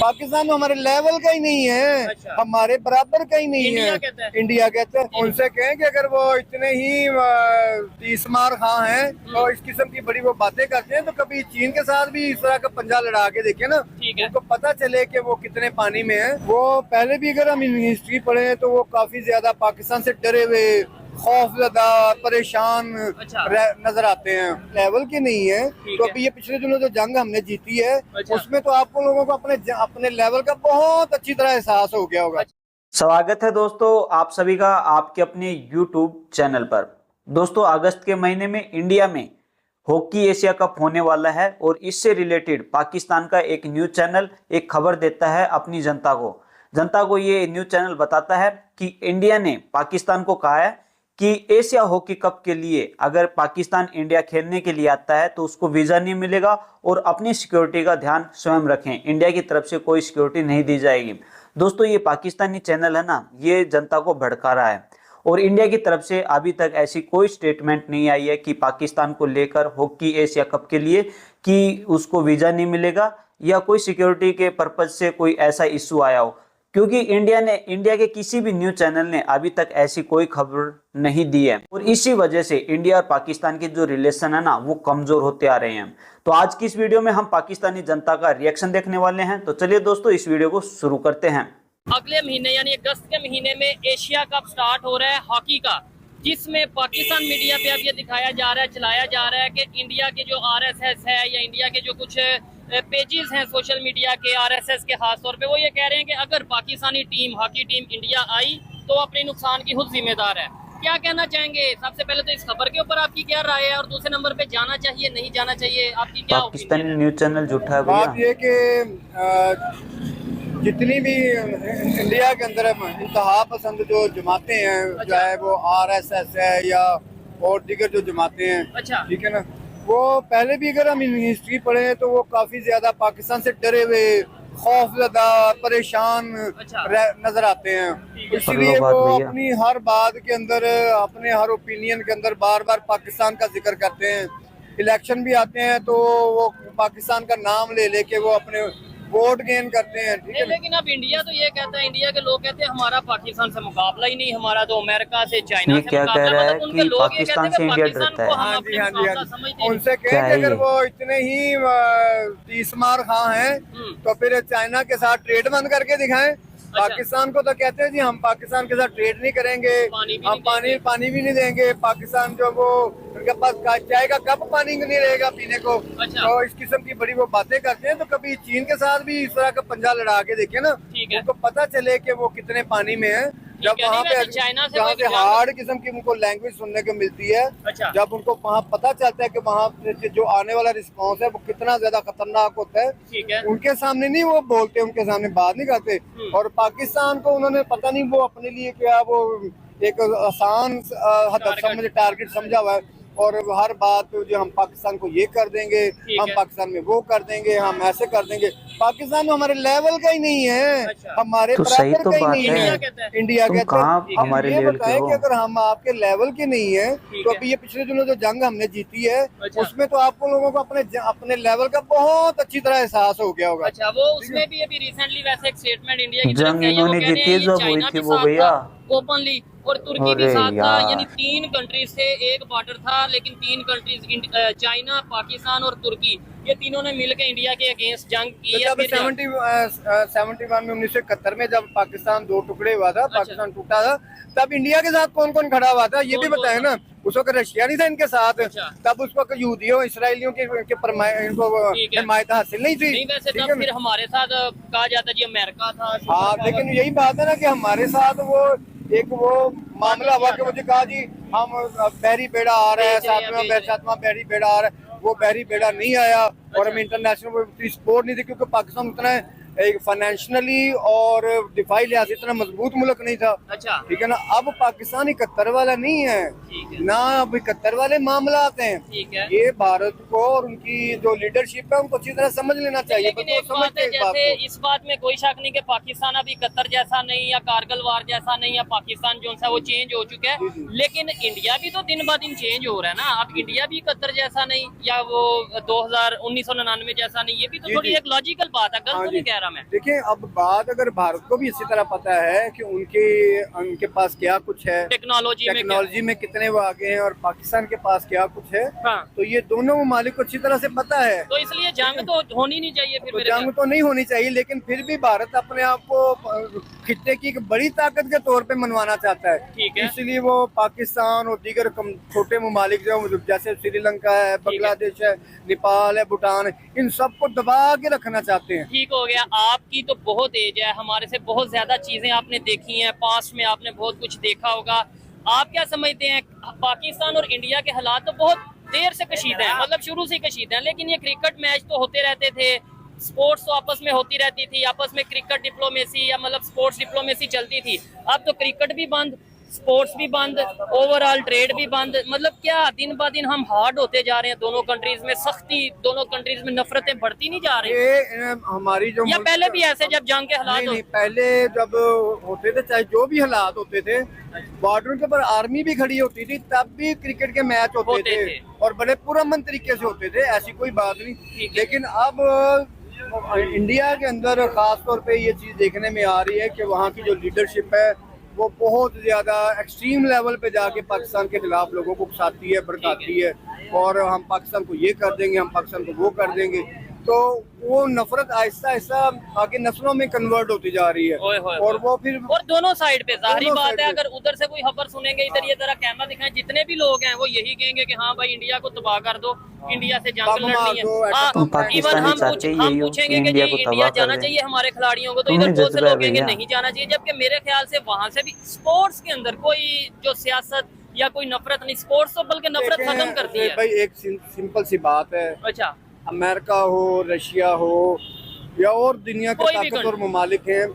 पाकिस्तान हमारे लेवल का ही नहीं है। अच्छा। हमारे बराबर का ही नहीं इंडिया है। कहता है। इंडिया कहते हैं। उनसे कहें कि अगर वो इतने ही तीसमार खां हैं तो इस किस्म की बड़ी वो बातें करते हैं तो कभी चीन के साथ भी इस तरह का पंजा लड़ा के देखे ना, ठीक है। उनको पता चले कि वो कितने पानी में है। वो पहले भी अगर हम हिस्ट्री पढ़े तो वो काफी ज्यादा पाकिस्तान से डरे हुए, खौफजदा, परेशान अच्छा। नजर आते हैं। लेवल की नहीं है। ठीक तो है। अभी ये पिछले दिनों जो जंग हमने जीती है अच्छा। उसमें तो आपको लोगों को अपने लेवल का बहुत अच्छी तरह एहसास हो गया होगा। स्वागत है दोस्तों आप सभी का आपके अपने YouTube चैनल पर। दोस्तों अगस्त के महीने में इंडिया में हॉकी एशिया कप होने वाला है और इससे रिलेटेड पाकिस्तान का एक न्यूज चैनल एक खबर देता है अपनी जनता को ये न्यूज चैनल बताता है कि इंडिया ने पाकिस्तान को कहा है कि एशिया हॉकी कप के लिए अगर पाकिस्तान इंडिया खेलने के लिए आता है तो उसको वीजा नहीं मिलेगा और अपनी सिक्योरिटी का ध्यान स्वयं रखें। इंडिया की तरफ से कोई सिक्योरिटी नहीं दी जाएगी। दोस्तों ये पाकिस्तानी चैनल है ना, ये जनता को भड़का रहा है और इंडिया की तरफ से अभी तक ऐसी कोई स्टेटमेंट नहीं आई है कि पाकिस्तान को लेकर हॉकी एशिया कप के लिए कि उसको वीजा नहीं मिलेगा या कोई सिक्योरिटी के पर्पज से कोई ऐसा इशू आया हो, क्योंकि इंडिया के किसी भी न्यूज चैनल ने अभी तक ऐसी कोई खबर नहीं दी है और इसी वजह से इंडिया और पाकिस्तान के जो रिलेशन है ना वो कमजोर होते आ रहे हैं। तो आज की इस वीडियो में हम पाकिस्तानी जनता का रिएक्शन देखने वाले हैं। तो चलिए दोस्तों इस वीडियो को शुरू करते हैं। अगले महीने यानी अगस्त के महीने में एशिया कप स्टार्ट हो रहा है हॉकी का, जिसमें पाकिस्तान मीडिया पे अब ये दिखाया जा रहा है, चलाया जा रहा है कि इंडिया के जो आरएसएस है या इंडिया के जो कुछ पेजेस हैं सोशल मीडिया के आरएसएस के खास तौर पे, वो ये कह रहे हैं कि अगर Pakistani team hockey team India I तो अपने नुकसान की खुद जिम्मेदार है। क्या कहना चाहेंगे? सबसे पहले तो इस खबर के ऊपर आपकी क्या राय है और दूसरे नंबर पे जाना चाहिए नहीं जाना चाहिए, आपकी क्या पाकिस्तानी ओपिनियन है? न्यूज चैनल झूठा है बात भैया। ये कि जितनी भी इंडिया के अंदर इंतहा पसंद जो जमातें हैं, चाहे वो आरएसएस है या और दीगर जो जमातें हैं, अच्छा। ठीक है ना, वो पहले भी अगर हम हिस्ट्री पढ़े तो वो काफी ज्यादा पाकिस्तान से डरे हुए, खौफजदा, परेशान अच्छा। नजर आते हैं। इसीलिए बात वो भैया। अपनी हर बात के अंदर, अपने हर ओपिनियन के अंदर बार बार पाकिस्तान का जिक्र करते हैं। इलेक्शन भी आते हैं तो वो पाकिस्तान का नाम ले लेके वो अपने वोट गेन करते हैं, ठीक है। लेकिन अब इंडिया तो ये कहता है, इंडिया के लोग कहते हैं हमारा पाकिस्तान से मुकाबला ही नहीं, हमारा तो अमेरिका से, चाइना ये से क्या मुकाबला कह रहा है मतलब उनके कि लोग ये पाकिस्तान कहते से हैं कि इंडिया पाकिस्तान डरता है। को हम हाँ अपने जी, हाँ जी, मुकाबला हाँ जी। समझते नहीं। उनसे क्या कहें कि है अगर ये? वो इतने ही तीसमार खां हैं तो फिर चाइना के साथ ट्रेड बंद करके दिखाएं। पाकिस्तान को तो कहते हैं जी हम पाकिस्तान के साथ ट्रेड नहीं करेंगे, हम पानी भी नहीं देंगे। पाकिस्तान जो वो उनके पास चाय का कप पानी नहीं रहेगा पीने को। अच्छा। तो इस किस्म की बड़ी वो बातें करते हैं तो कभी चीन के साथ भी इस तरह का पंजा लड़ा के देखे ना, ठीक है। उनको पता चले कि वो कितने पानी में है। जब है, वहाँ नहीं पे वैसे चाइना से जहाँ कोई से भी हार्ड किस्म की उनको लैंग्वेज सुनने को मिलती है, अच्छा। जब उनको वहाँ पता चलता है कि वहाँ से जो आने वाला रिस्पॉन्स है वो कितना ज्यादा खतरनाक होता है, ठीक है। उनके सामने नहीं वो बोलते, उनके सामने बात नहीं करते। और पाकिस्तान को उन्होंने पता नहीं वो अपने लिए क्या वो एक आसान हदफ समझ, टारगेट समझा हुआ है। और हर बात जो हम पाकिस्तान को ये कर देंगे, हम पाकिस्तान में वो कर देंगे, हम ऐसे कर देंगे। पाकिस्तान हमारे लेवल का ही नहीं है। अच्छा। हमारे तो सही बराबर तो का ही बात नहीं इंडिया है। कहता है। इंडिया तुम कहते कहाँ हैं। हमारे ये लेवल के बताएं हो? कि अगर हम आपके लेवल के नहीं है तो अभी ये पिछले दिनों जो जंग हमने जीती है अच्छा। उसमें तो आपको लोगों को अपने लेवल का बहुत अच्छी तरह एहसास हो गया होगा। अच्छा, वो उसमें भी अभी रिसेंटली वैसे एक स्टेटमेंट इंडिया की तरफ जंग से आई है, वो इन्होंने कह रहे जीती हैं है ये जब हुई चाइना थी भी वो साथ भैया। था ओपनली और तुर्की भी अरे साथ था, यार। यानी 3 कंट्रीज से एक बॉर्डर था, लेकिन 3 कंट्रीज चाइना, पाकिस्तान और तुर्की, ये तीनों ने मिलकर इंडिया के अगेंस्ट जंग की है। जब 71 में 1971 में जब पाकिस्तान 2 टुकड़े हुआ था, पाकिस्तान टूटा था, तब इंडिया के साथ कौन कौन खड़ा हुआ था ये भी कौन बताए ना। उस वक्त रशिया नहीं था इनके साथ। अच्छा। तब उस वक्त यहूदियों इसराइलियों की इनको ठीक है। हिमायत हासिल नहीं थी। नहीं वैसे ठीक तब है फिर हमारे साथ कहा जाता जी अमेरिका था। हाँ, लेकिन यही बात है ना कि हमारे साथ वो एक वो मामला हुआ कि मुझे कहा जी हम बहरी बेड़ा आ रहा है, सातवां बहरी बेड़ा आ रहा है। वो बहरी बेड़ा नहीं आया और हम इंटरनेशनल सपोर्ट नहीं थी क्योंकि पाकिस्तान उतना एक फाइनेंशियली और दिफाई लिहाज से इतना मजबूत मुल्क नहीं था। अच्छा। ठीक है ना। अब पाकिस्तान 71 वाला नहीं है ठीक है। ना, अब 71 वाले मामला आते हैं। ठीक है। ये भारत को और उनकी जो लीडरशिप है उनको अच्छी तरह समझ लेना चाहिए। लेकिन एक बात है, जैसे इस बात में कोई शक नहीं कि पाकिस्तान अभी कतर जैसा नहीं या कारगिल वार जैसा नहीं, या पाकिस्तान जो है वो चेंज हो चुका है, लेकिन इंडिया भी तो दिन ब दिन चेंज हो रहा है ना। अब इंडिया भी कतर जैसा नहीं या वो 1999 जैसा नहीं, ये भी तो थोड़ी एक लॉजिकल बात है, गलत तो नहीं कह रहा में? देखिए, अब बात अगर भारत को भी इसी तरह पता है कि उनके पास क्या कुछ है, टेक्नोलॉजी में कितने वो आगे हैं, और पाकिस्तान के पास क्या कुछ है, हाँ। तो ये दोनों ममालिक को अच्छी तरह से पता है। तो इसलिए जंग तो होनी नहीं चाहिए फिर। तो जंग तो नहीं होनी चाहिए, लेकिन फिर भी भारत अपने आप को खित्ते की एक बड़ी ताकत के तौर पे मनवाना चाहता है। ठीक है। इसलिए वो पाकिस्तान और दीगर छोटे ममालिक जो जैसे श्रीलंका है, बांग्लादेश है, नेपाल है, भूटान है, इन सबको दबा के रखना चाहते हैं। ठीक हो गया। आपकी तो बहुत एज है, हमारे से बहुत ज्यादा चीजें आपने देखी हैं, पास्ट में आपने बहुत कुछ देखा होगा। आप क्या समझते हैं, पाकिस्तान और इंडिया के हालात तो बहुत देर से कशीद हैं, मतलब शुरू से कशीद हैं, लेकिन ये क्रिकेट मैच तो होते रहते थे, स्पोर्ट्स तो आपस में होती रहती थी, आपस में क्रिकेट डिप्लोमेसी या मतलब स्पोर्ट्स डिप्लोमेसी चलती थी। अब तो क्रिकेट भी बंद, स्पोर्ट्स भी बंद, ओवरऑल ट्रेड भी बंद। मतलब क्या दिन ब दिन हम हार्ड होते जा रहे हैं, दोनों कंट्रीज में सख्ती, दोनों कंट्रीज में नफरतें बढ़ती नहीं जा रही? ये हमारी जो या पहले भी ऐसे जब जंग के हालात नहीं, पहले जब होते थे, चाहे जो भी हालात होते थे, बॉर्डर के ऊपर आर्मी भी खड़ी होती थी, तब भी क्रिकेट के मैच होते थे और बड़े पुरअमन तरीके से होते थे, ऐसी कोई बात नहीं। लेकिन अब इंडिया के अंदर खास तौर पे ये चीज देखने में आ रही है कि वहाँ की जो लीडरशिप है वो बहुत ज्यादा एक्सट्रीम लेवल पे जाके पाकिस्तान के खिलाफ लोगों को उकसाती है, भड़काती है, और हम पाकिस्तान को ये कर देंगे, हम पाकिस्तान को वो कर देंगे। तो वो नफरत आहिस्ता आहिस्ता आगे नस्लों में कन्वर्ट होती जा रही है। और वो फिर और दोनों साइड पे जाहिर बात है, अगर उधर से कोई खबर सुनेंगे, इधर ये जरा कैमरा दिखाएं, जितने भी लोग हैं वो यही कहेंगे कि हाँ भाई इंडिया को तबाह कर दो, इंडिया से जंग लड़नी है। इवन हम पूछेंगे कि जी इंडिया जाना चाहिए हमारे खिलाड़ियों को, तो इधर बहुत से लोग कहेंगे नहीं जाना चाहिए। जबकि मेरे ख्याल से वहां से भी स्पोर्ट्स के अंदर कोई जो सियासत या कोई नफरत नहीं, स्पोर्ट्स तो बल्कि नफरत खत्म करती है भाई। एक सिंपल सी बात है, अच्छा, अमेरिका हो, रशिया हो, या और दुनिया के ताकतवर ममालिक हैं,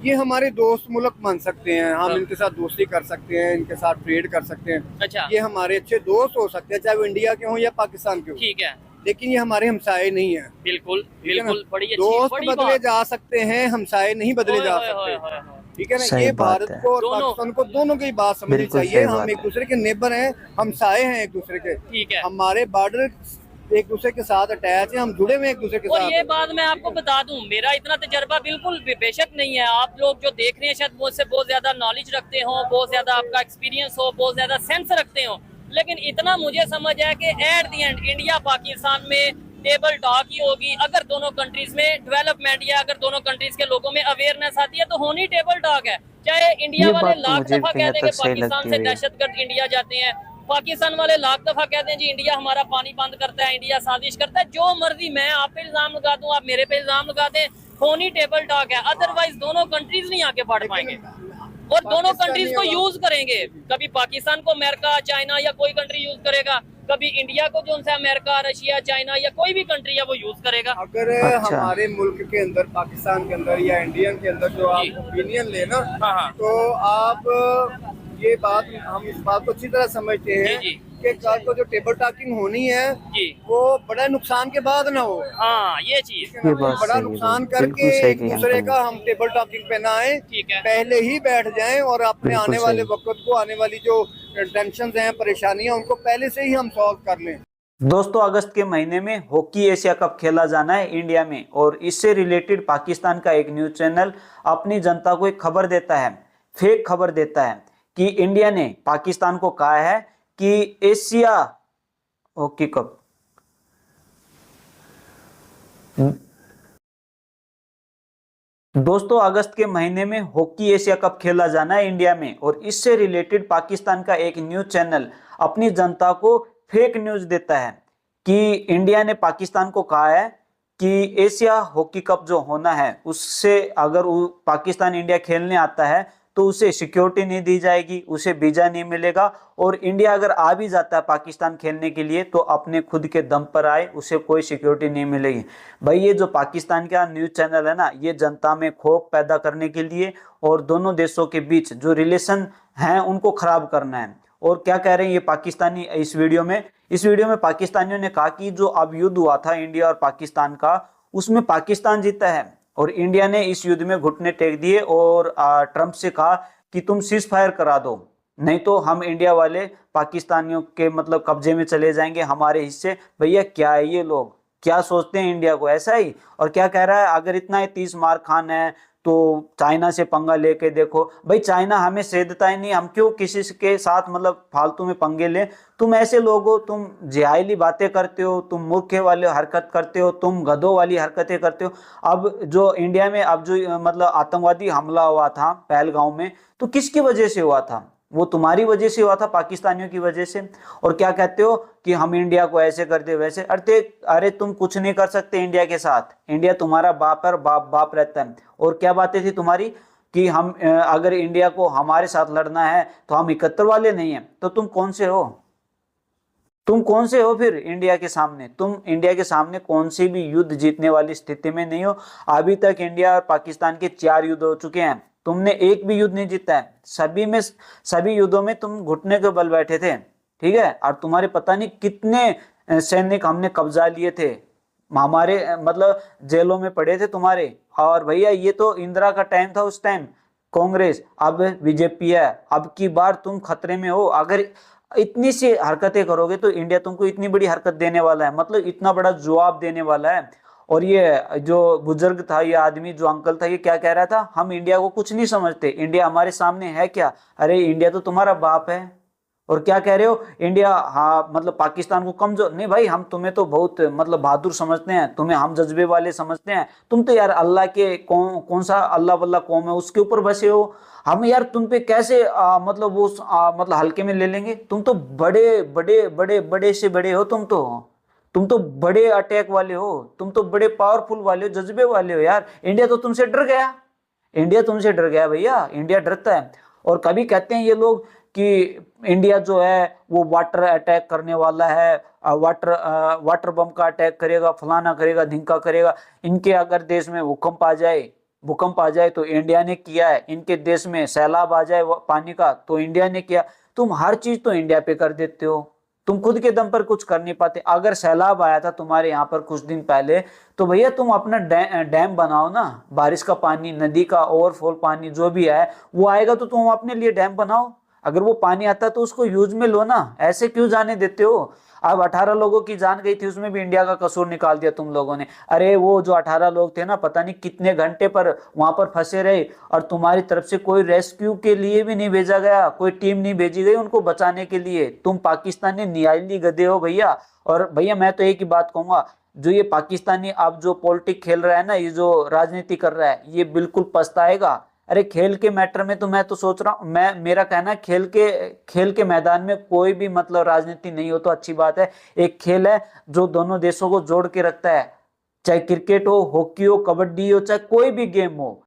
ये हमारे दोस्त मुल्क मान सकते हैं, हम इनके साथ दोस्ती कर सकते हैं, इनके साथ ट्रेड कर सकते हैं। अच्छा, ये हमारे अच्छे दोस्त हो सकते हैं, चाहे वो इंडिया के हों या पाकिस्तान के हों। ठीक है, लेकिन ये हमारे हमसाये नहीं है। बिल्कुल बिल्कुल, बड़ी अच्छी दोस्त बड़ी बदले जा सकते हैं, हमसाये नहीं बदले जा सकते। ठीक है ना, ये भारत को और पाकिस्तान को दोनों की बात समझनी चाहिए। हम एक दूसरे के नेबर हैं, हमसाये हैं एक दूसरे के। ठीक है, हमारे बॉर्डर एक दूसरे के साथ अटैच है, हम जुड़े हुए एक दूसरे के साथ। और ये बात मैं आपको बता दूं, मेरा इतना तजर्बा बिल्कुल बेशक नहीं है। आप लोग जो देख रहे हैं शायद मुझसे बहुत ज्यादा नॉलेज रखते हो, बहुत ज्यादा आपका एक्सपीरियंस हो, बहुत ज्यादा सेंस रखते हो, लेकिन इतना मुझे समझ है कि at the end India Pakistan में टेबल टॉक ही होगी। अगर दोनों कंट्रीज में डेवलपमेंट या अगर दोनों कंट्रीज के लोगों में अवेयरनेस आती है तो होनी टेबल टॉक है। चाहे इंडिया वाले लाख दफा कह दें कि पाकिस्तान से दहशतगर्द इंडिया जाते हैं, पाकिस्तान वाले लाख दफा कहते हैं जी इंडिया हमारा पानी बंद करता है, इंडिया साजिश करता है, जो मर्जी, मैं आप पे इल्जाम लगा दूं, आप मेरे पे इल्जाम लगा दें, होनी टेबल टॉक है। अदरवाइज दोनों कंट्रीज नहीं आके बढ़ पाएंगे और दोनों कंट्रीज को यूज करेंगे। कभी पाकिस्तान को अमेरिका, चाइना या कोई कंट्री यूज करेगा, कभी इंडिया को जो उनसे अमेरिका, रशिया, चाइना या कोई भी कंट्री है वो यूज करेगा। अगर हमारे मुल्क के अंदर, पाकिस्तान के अंदर या इंडियन के अंदर जो आप ओपिनियन लेना, तो आप ये बात, हम इस बात को अच्छी तरह समझते हैं कि कल को जो टेबल टॉकिंग होनी है वो बड़ा नुकसान के बाद ना हो। हाँ, ये चीज बड़ा नुकसान करके एक दूसरे का हम टेबल टॉकिंग पे ना आए, पहले ही बैठ जाएं और अपने आने वाले वक्त को, आने वाली जो टेंशन हैं, परेशानियां, उनको पहले से ही हम सॉल्व कर लें। दोस्तों, अगस्त के महीने में हॉकी एशिया कप खेला जाना है इंडिया में, और इससे रिलेटेड पाकिस्तान का एक न्यूज चैनल अपनी जनता को एक खबर देता है, फेक खबर देता है कि इंडिया ने पाकिस्तान को कहा है कि एशिया हॉकी कप दोस्तों, अगस्त के महीने में हॉकी एशिया कप खेला जाना है इंडिया में, और इससे रिलेटेड पाकिस्तान का एक न्यूज चैनल अपनी जनता को फेक न्यूज देता है कि इंडिया ने पाकिस्तान को कहा है कि एशिया हॉकी कप जो होना है उससे अगर पाकिस्तान इंडिया खेलने आता है तो उसे सिक्योरिटी नहीं दी जाएगी, उसे वीजा नहीं मिलेगा, और इंडिया अगर आ भी जाता है पाकिस्तान खेलने के लिए तो अपने खुद के दम पर आए, उसे कोई सिक्योरिटी नहीं मिलेगी। भाई, ये जो पाकिस्तान का न्यूज चैनल है ना, ये जनता में खौफ पैदा करने के लिए और दोनों देशों के बीच जो रिलेशन हैं उनको खराब करना है। और क्या कह रहे हैं ये पाकिस्तानी इस वीडियो में पाकिस्तानियों ने कहा कि जो अब युद्ध हुआ था इंडिया और पाकिस्तान का, उसमें पाकिस्तान जीता है और इंडिया ने इस युद्ध में घुटने टेक दिए और ट्रंप से कहा कि तुम सीज फायर करा दो, नहीं तो हम इंडिया वाले पाकिस्तानियों के मतलब कब्जे में चले जाएंगे, हमारे हिस्से। भैया क्या है ये लोग, क्या सोचते हैं इंडिया को, ऐसा ही। और क्या कह रहा है, अगर इतना ही 30 मार खान है तो चाइना से पंगा लेके देखो। भाई चाइना हमें सेधता ही नहीं, हम क्यों किसी के साथ मतलब फालतू में पंगे लें। तुम ऐसे लोग हो, तुम जिहाइली बातें करते हो, तुम मूर्खे वाले हरकत करते हो, तुम गधों वाली हरकतें करते हो। अब जो इंडिया में अब जो मतलब आतंकवादी हमला हुआ था पहलगांव में, तो किसकी वजह से हुआ था? वो तुम्हारी वजह से हुआ था, पाकिस्तानियों की वजह से। और क्या कहते हो कि हम इंडिया को ऐसे करते वैसे। अरे तुम कुछ नहीं कर सकते इंडिया के साथ, इंडिया तुम्हारा बाप है, बाप बाप रहता है। और क्या बातें थी तुम्हारी कि हम अगर इंडिया को हमारे साथ लड़ना है तो हम 71 वाले नहीं है। तो तुम कौन से हो? तुम कौन से हो फिर इंडिया के सामने? तुम इंडिया के सामने कौन सी भी युद्ध जीतने वाली स्थिति में नहीं हो। अभी तक इंडिया और पाकिस्तान के 4 युद्ध हो चुके हैं, तुमने एक भी युद्ध नहीं जीता है। सभी युद्धों में तुम घुटने के बल बैठे थे, ठीक है। और तुम्हारे पता नहीं कितने सैनिक हमने कब्जा लिए थे, हमारे मतलब जेलों में पड़े थे तुम्हारे। और भैया ये तो इंदिरा का टाइम था, उस टाइम कांग्रेस, अब बीजेपी है। अब की बार तुम खतरे में हो। अगर इतनी सी हरकतें करोगे तो इंडिया तुमको इतनी बड़ी हरकत देने वाला है, मतलब इतना बड़ा जवाब देने वाला है। और ये जो बुजुर्ग था, ये आदमी जो अंकल था, ये क्या कह रहा था, हम इंडिया को कुछ नहीं समझते, इंडिया हमारे सामने है क्या? अरे इंडिया तो तुम्हारा बाप है। और क्या कह रहे हो, इंडिया हाँ मतलब पाकिस्तान को कमजोर नहीं। भाई हम तुम्हें तो बहुत मतलब बहादुर समझते हैं, तुम्हें हम जज्बे वाले समझते हैं। तुम तो यार अल्लाह के कौन सा अल्लाह वल्लाह कौम है उसके ऊपर बसे हो। हम यार तुम पे कैसे मतलब वो मतलब हल्के में ले लेंगे? तुम तो बड़े बड़े बड़े बड़े से बड़े हो, तुम तो बड़े अटैक वाले हो, तुम तो बड़े पावरफुल वाले हो, जज्बे वाले हो यार। इंडिया तो तुमसे डर गया, इंडिया तुमसे डर गया भैया, इंडिया डरता है। और कभी कहते हैं ये लोग कि इंडिया जो है वो वाटर अटैक करने वाला है, वाटर बम का अटैक करेगा, फलाना करेगा, ढिंका करेगा। इनके अगर देश में भूकंप आ जाए तो इंडिया ने किया है, इनके देश में सैलाब आ जाए पानी का तो इंडिया ने किया। तुम हर चीज तो इंडिया पे कर देते हो, तुम खुद के दम पर कुछ कर नहीं पाते। अगर सैलाब आया था तुम्हारे यहाँ पर कुछ दिन पहले, तो भैया तुम अपना डैम बनाओ ना, बारिश का पानी, नदी का ओवरफ्लो पानी जो भी है वो आएगा तो तुम अपने लिए डैम बनाओ। अगर वो पानी आता है तो उसको यूज में लो ना, ऐसे क्यों जाने देते हो? अब 18 लोगों की जान गई थी, उसमें भी इंडिया का कसूर निकाल दिया तुम लोगों ने। अरे वो जो 18 लोग थे ना, पता नहीं कितने घंटे पर वहां पर फंसे रहे, और तुम्हारी तरफ से कोई रेस्क्यू के लिए भी नहीं भेजा गया, कोई टीम नहीं भेजी गई उनको बचाने के लिए। तुम पाकिस्तानी नियाली गधे हो भैया। और भैया मैं तो एक ही बात कहूंगा, जो ये पाकिस्तानी अब जो पॉलिटिक्स खेल रहा है ना, ये जो राजनीति कर रहा है, ये बिल्कुल पछताएगा। अरे खेल के मैटर में तो मैं तो सोच रहा हूँ, मेरा कहना है खेल के मैदान में कोई भी मतलब राजनीति नहीं हो तो अच्छी बात है। एक खेल है जो दोनों देशों को जोड़ के रखता है, चाहे क्रिकेट हो, हॉकी हो, कबड्डी हो, चाहे कोई भी गेम हो।